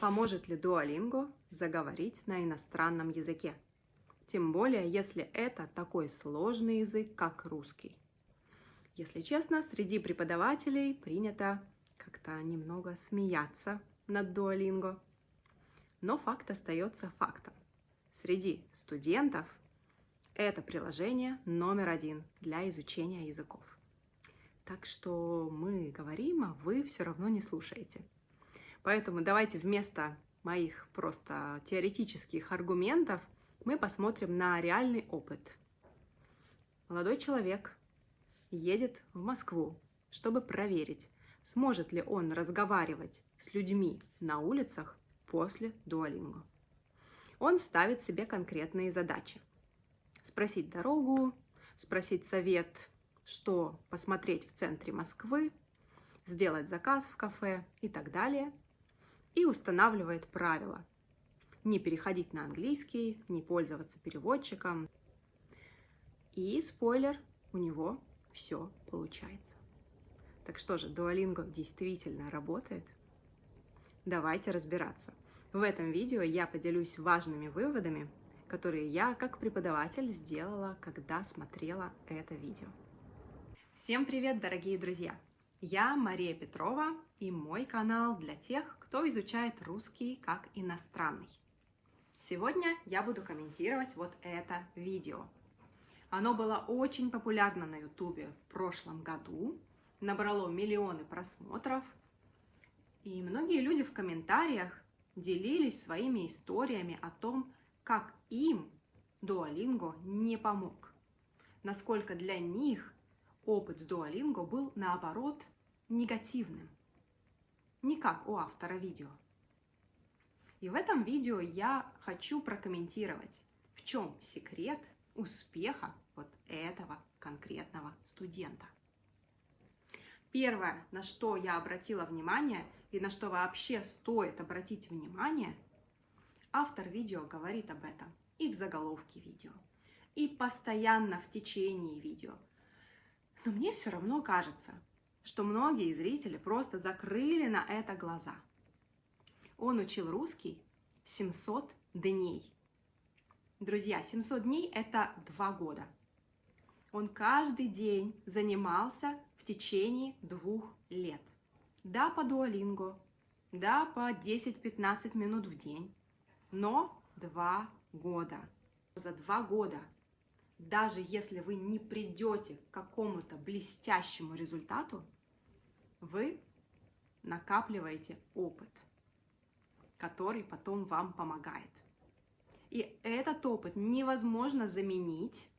Поможет ли Duolingo заговорить на иностранном языке? Тем более, если это такой сложный язык, как русский. Если честно, среди преподавателей принято как-то немного смеяться над Duolingo. Но факт остается фактом. Среди студентов это приложение номер один для изучения языков. Так что мы говорим, а вы все равно не слушаете. Поэтому давайте вместо моих просто теоретических аргументов мы посмотрим на реальный опыт. Молодой человек едет в Москву, чтобы проверить, сможет ли он разговаривать с людьми на улицах после Duolingo. Он ставит себе конкретные задачи. Спросить дорогу, спросить совет, что посмотреть в центре Москвы, сделать заказ в кафе и так далее. И устанавливает правила. Не переходить на английский, не пользоваться переводчиком. И спойлер, у него все получается. Так что же, Duolingo действительно работает? Давайте разбираться. В этом видео я поделюсь важными выводами, которые я как преподаватель сделала, когда смотрела это видео. Всем привет, дорогие друзья! Я Мария Петрова, и мой канал для тех, кто изучает русский как иностранный. Сегодня я буду комментировать вот это видео. Оно было очень популярно на YouTube в прошлом году, набрало миллионы просмотров, и многие люди в комментариях делились своими историями о том, как им Duolingo не помог, насколько для них опыт с Duolingo был, наоборот, негативным. Не как у автора видео. И в этом видео я хочу прокомментировать, в чем секрет успеха вот этого конкретного студента. Первое, на что я обратила внимание и на что вообще стоит обратить внимание, автор видео говорит об этом и в заголовке видео, и постоянно в течение видео. Но мне все равно кажется, что многие зрители просто закрыли на это глаза. Он учил русский 700 дней. Друзья, 700 дней – это 2 года. Он каждый день занимался в течение 2 лет. Да, по Duolingo, да, по 10-15 минут в день, но 2 года. За 2 года, даже если вы не придете к какому-то блестящему результату, вы накапливаете опыт, который потом вам помогает. И этот опыт невозможно заменить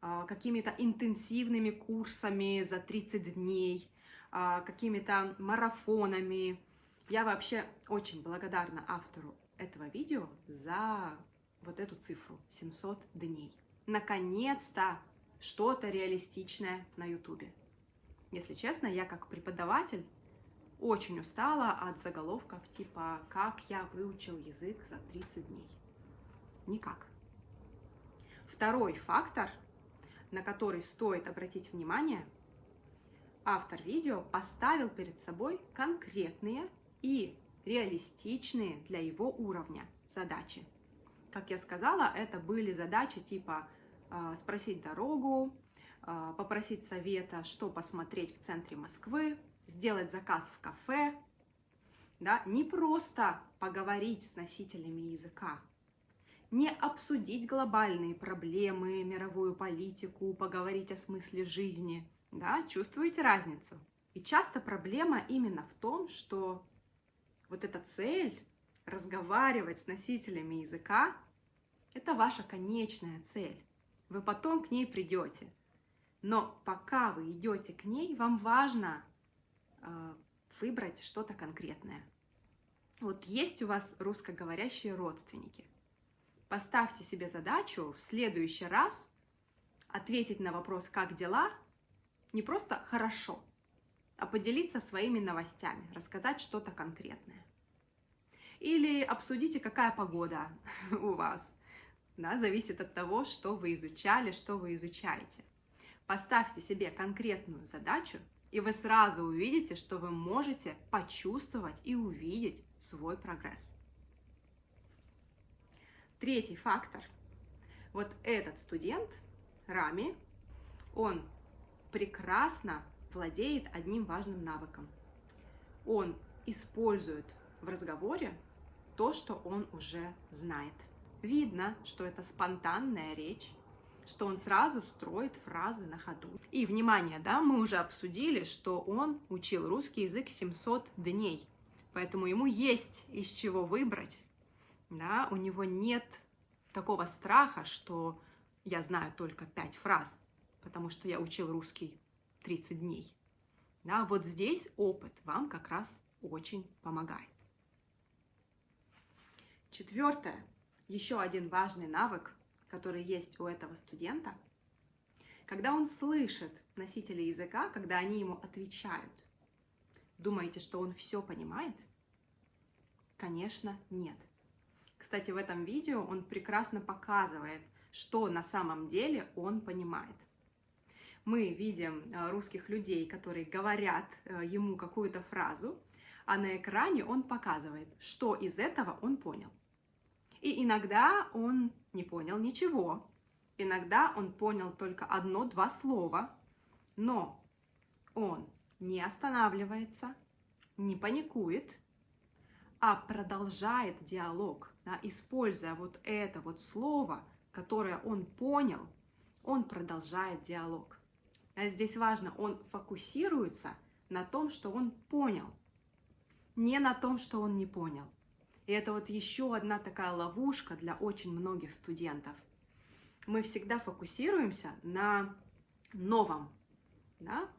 какими-то интенсивными курсами за 30 дней, какими-то марафонами. Я вообще очень благодарна автору этого видео за вот эту цифру 700 дней. Наконец-то что-то реалистичное на YouTube. Если честно, я как преподаватель очень устала от заголовков типа «Как я выучил язык за 30 дней». Никак. Второй фактор, на который стоит обратить внимание, автор видео поставил перед собой конкретные и реалистичные для его уровня задачи. Как я сказала, это были задачи типа спросить дорогу, попросить совета, что посмотреть в центре Москвы, сделать заказ в кафе, да, не просто поговорить с носителями языка, не обсудить глобальные проблемы, мировую политику, поговорить о смысле жизни, да, чувствуете разницу? И часто проблема именно в том, что вот эта цель разговаривать с носителями языка – это ваша конечная цель. Вы потом к ней придете. Но пока вы идете к ней, вам важно выбрать что-то конкретное. Вот есть у вас русскоговорящие родственники. Поставьте себе задачу в следующий раз ответить на вопрос «Как дела?» не просто «хорошо», а поделиться своими новостями, рассказать что-то конкретное. Или обсудите, какая погода у вас. Да, зависит от того, что вы изучали, что вы изучаете. Поставьте себе конкретную задачу И вы сразу увидите, что вы можете почувствовать и увидеть свой прогресс. Третий фактор. Вот этот студент, Рами, он прекрасно владеет одним важным навыком. Он использует в разговоре то, что он уже знает. Видно, что это спонтанная речь, что он сразу строит фразы на ходу. И, внимание, да, мы уже обсудили, что он учил русский язык 700 дней, поэтому ему есть из чего выбрать. Да, у него нет такого страха, что я знаю только 5 фраз, потому что я учил русский 30 дней. Да, вот здесь опыт вам как раз очень помогает. Четвертое, еще один важный навык, который есть у этого студента, когда он слышит носителей языка, когда они ему отвечают. Думаете, что он все понимает? Конечно, нет. Кстати, в этом видео он прекрасно показывает, что на самом деле он понимает. Мы видим русских людей, которые говорят ему какую-то фразу, а на экране он показывает, что из этого он понял. И иногда он не понял ничего, иногда он понял только 1-2 слова, но он не останавливается, не паникует, а продолжает диалог, да, используя вот это вот слово, которое он понял, он продолжает диалог. А здесь важно, он фокусируется на том, что он понял, не на том, что он не понял. И это вот еще одна такая ловушка для очень многих студентов. Мы всегда фокусируемся на новом. Да?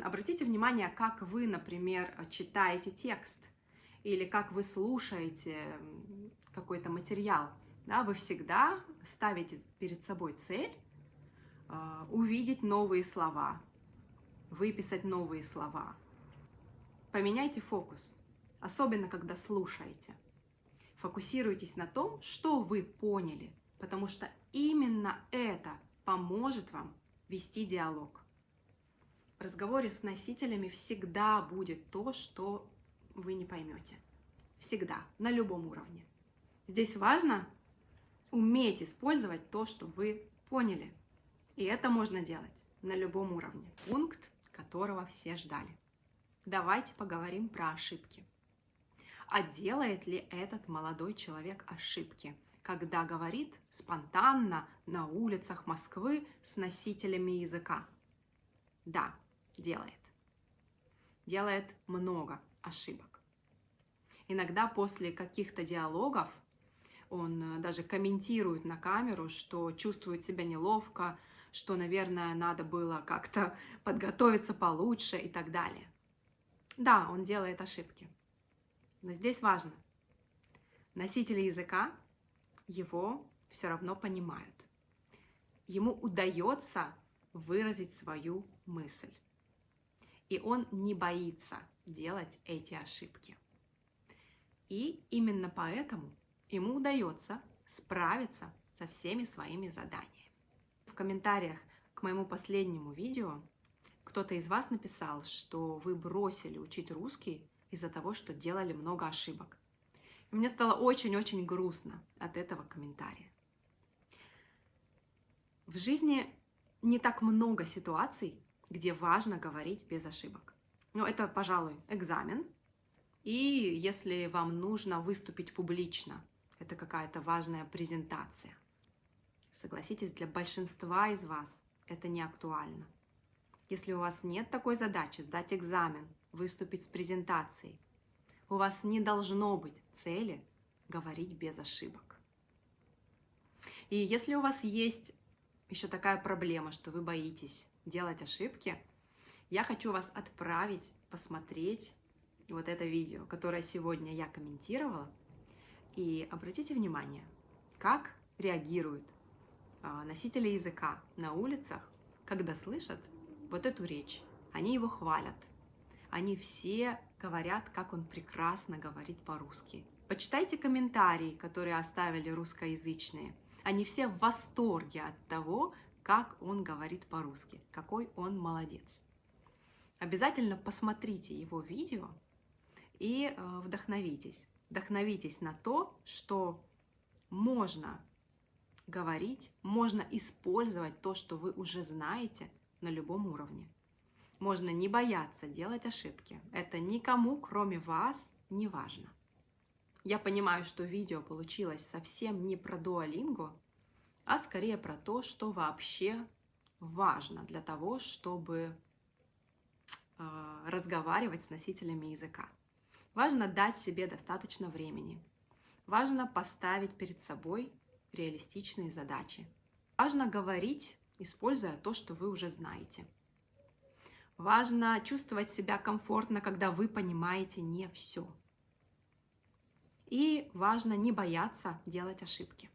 Обратите внимание, как вы, например, читаете текст или как вы слушаете какой-то материал. Да? Вы всегда ставите перед собой цель увидеть новые слова, выписать новые слова. Поменяйте фокус, особенно когда слушаете. Фокусируйтесь на том, что вы поняли, потому что именно это поможет вам вести диалог. В разговоре с носителями всегда будет то, что вы не поймете. Всегда, на любом уровне. Здесь важно уметь использовать то, что вы поняли. И это можно делать на любом уровне. Пункт, которого все ждали. Давайте поговорим про ошибки. А делает ли этот молодой человек ошибки, когда говорит спонтанно на улицах Москвы с носителями языка? Да, делает. Делает много ошибок. Иногда после каких-то диалогов он даже комментирует на камеру, что чувствует себя неловко, что, наверное, надо было как-то подготовиться получше и так далее. Да, он делает ошибки. Но здесь важно, носители языка его все равно понимают. Ему удается выразить свою мысль. И он не боится делать эти ошибки. И именно поэтому ему удается справиться со всеми своими заданиями. В комментариях к моему последнему видео кто-то из вас написал, что вы бросили учить русский из-за того, что делали много ошибок. И мне стало очень-очень грустно от этого комментария. В жизни не так много ситуаций, где важно говорить без ошибок. Но это, пожалуй, экзамен. И если вам нужно выступить публично, это какая-то важная презентация. Согласитесь, для большинства из вас это не актуально. Если у вас нет такой задачи сдать экзамен, выступить с презентацией, у вас не должно быть цели говорить без ошибок. И если у вас есть еще такая проблема, что вы боитесь делать ошибки, я хочу вас отправить посмотреть вот это видео, которое сегодня я комментировала. И обратите внимание, как реагируют носители языка на улицах, когда слышат вот эту речь. Они его хвалят. Они все говорят, как он прекрасно говорит по-русски. Почитайте комментарии, которые оставили русскоязычные. Они все в восторге от того, как он говорит по-русски, какой он молодец. Обязательно посмотрите его видео и вдохновитесь. Вдохновитесь на то, что можно говорить, можно использовать то, что вы уже знаете на любом уровне. Можно не бояться делать ошибки. Это никому, кроме вас, не важно. Я понимаю, что видео получилось совсем не про Duolingo, а скорее про то, что вообще важно для того, чтобы разговаривать с носителями языка. Важно дать себе достаточно времени. Важно поставить перед собой реалистичные задачи. Важно говорить, используя то, что вы уже знаете. Важно чувствовать себя комфортно, когда вы понимаете не все. И важно не бояться делать ошибки.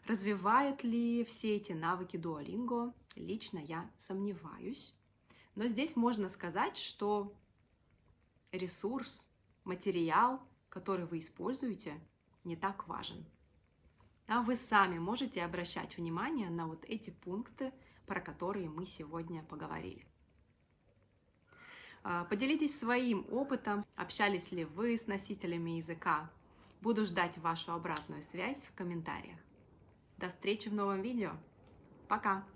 Развивает ли все эти навыки Duolingo? Лично я сомневаюсь. Но здесь можно сказать, что ресурс, материал, который вы используете, не так важен. А вы сами можете обращать внимание на вот эти пункты, про которые мы сегодня поговорили. Поделитесь своим опытом, общались ли вы с носителями языка. Буду ждать вашу обратную связь в комментариях. До встречи в новом видео. Пока!